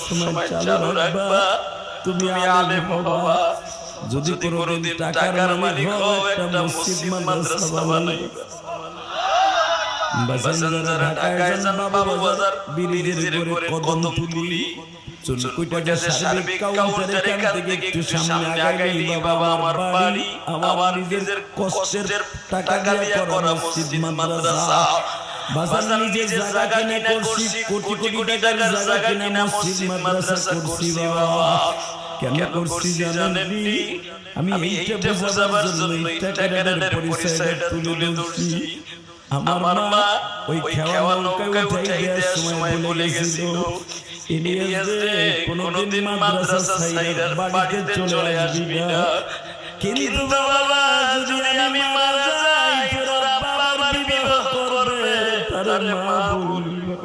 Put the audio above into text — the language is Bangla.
সময় চালু রাখবা। তুমি আলেম হবা, যদি কোনোদিন টাকার মালিক হও একটা মসজিদ মাদ্রাসা বানাইবা। বাজান যারা ঢাকায় যান বাবু বাজার ব্রিজের উপরে কদম তুলি চুনকুইটা সার্বিক কাউন্টারে এখান থেকে একটু সামনে আগাইলেই বাবা আমার বাড়ি, আমার নিজের কষ্টের টাকা দিয়ে করা মসজিদ মাদ্রাসা। বাজান নিজে জায়গা কিনা করছি, কোটি কোটি টাকার জায়গা কিনা মসজিদ মাদ্রাসা করছি বাবা। কেন করছি জানেননি? আমি এইটা বোঝাবার জন্য এই টাকাটার পরিচয়টা তুলে ধরছি। আমার মা ওই খেওয়া নৌকায় উঠাই দেওয়ার সময় বলে গেছিল, ইলিয়াস রে কোনদিন মাদ্রাসা ছাইরা বাড়িতে চলে আসবি না। কিন্তু বাবা যদি আমি মারা যাই তোর বাবা আমার বিবাহ করবে, তার মা বলবে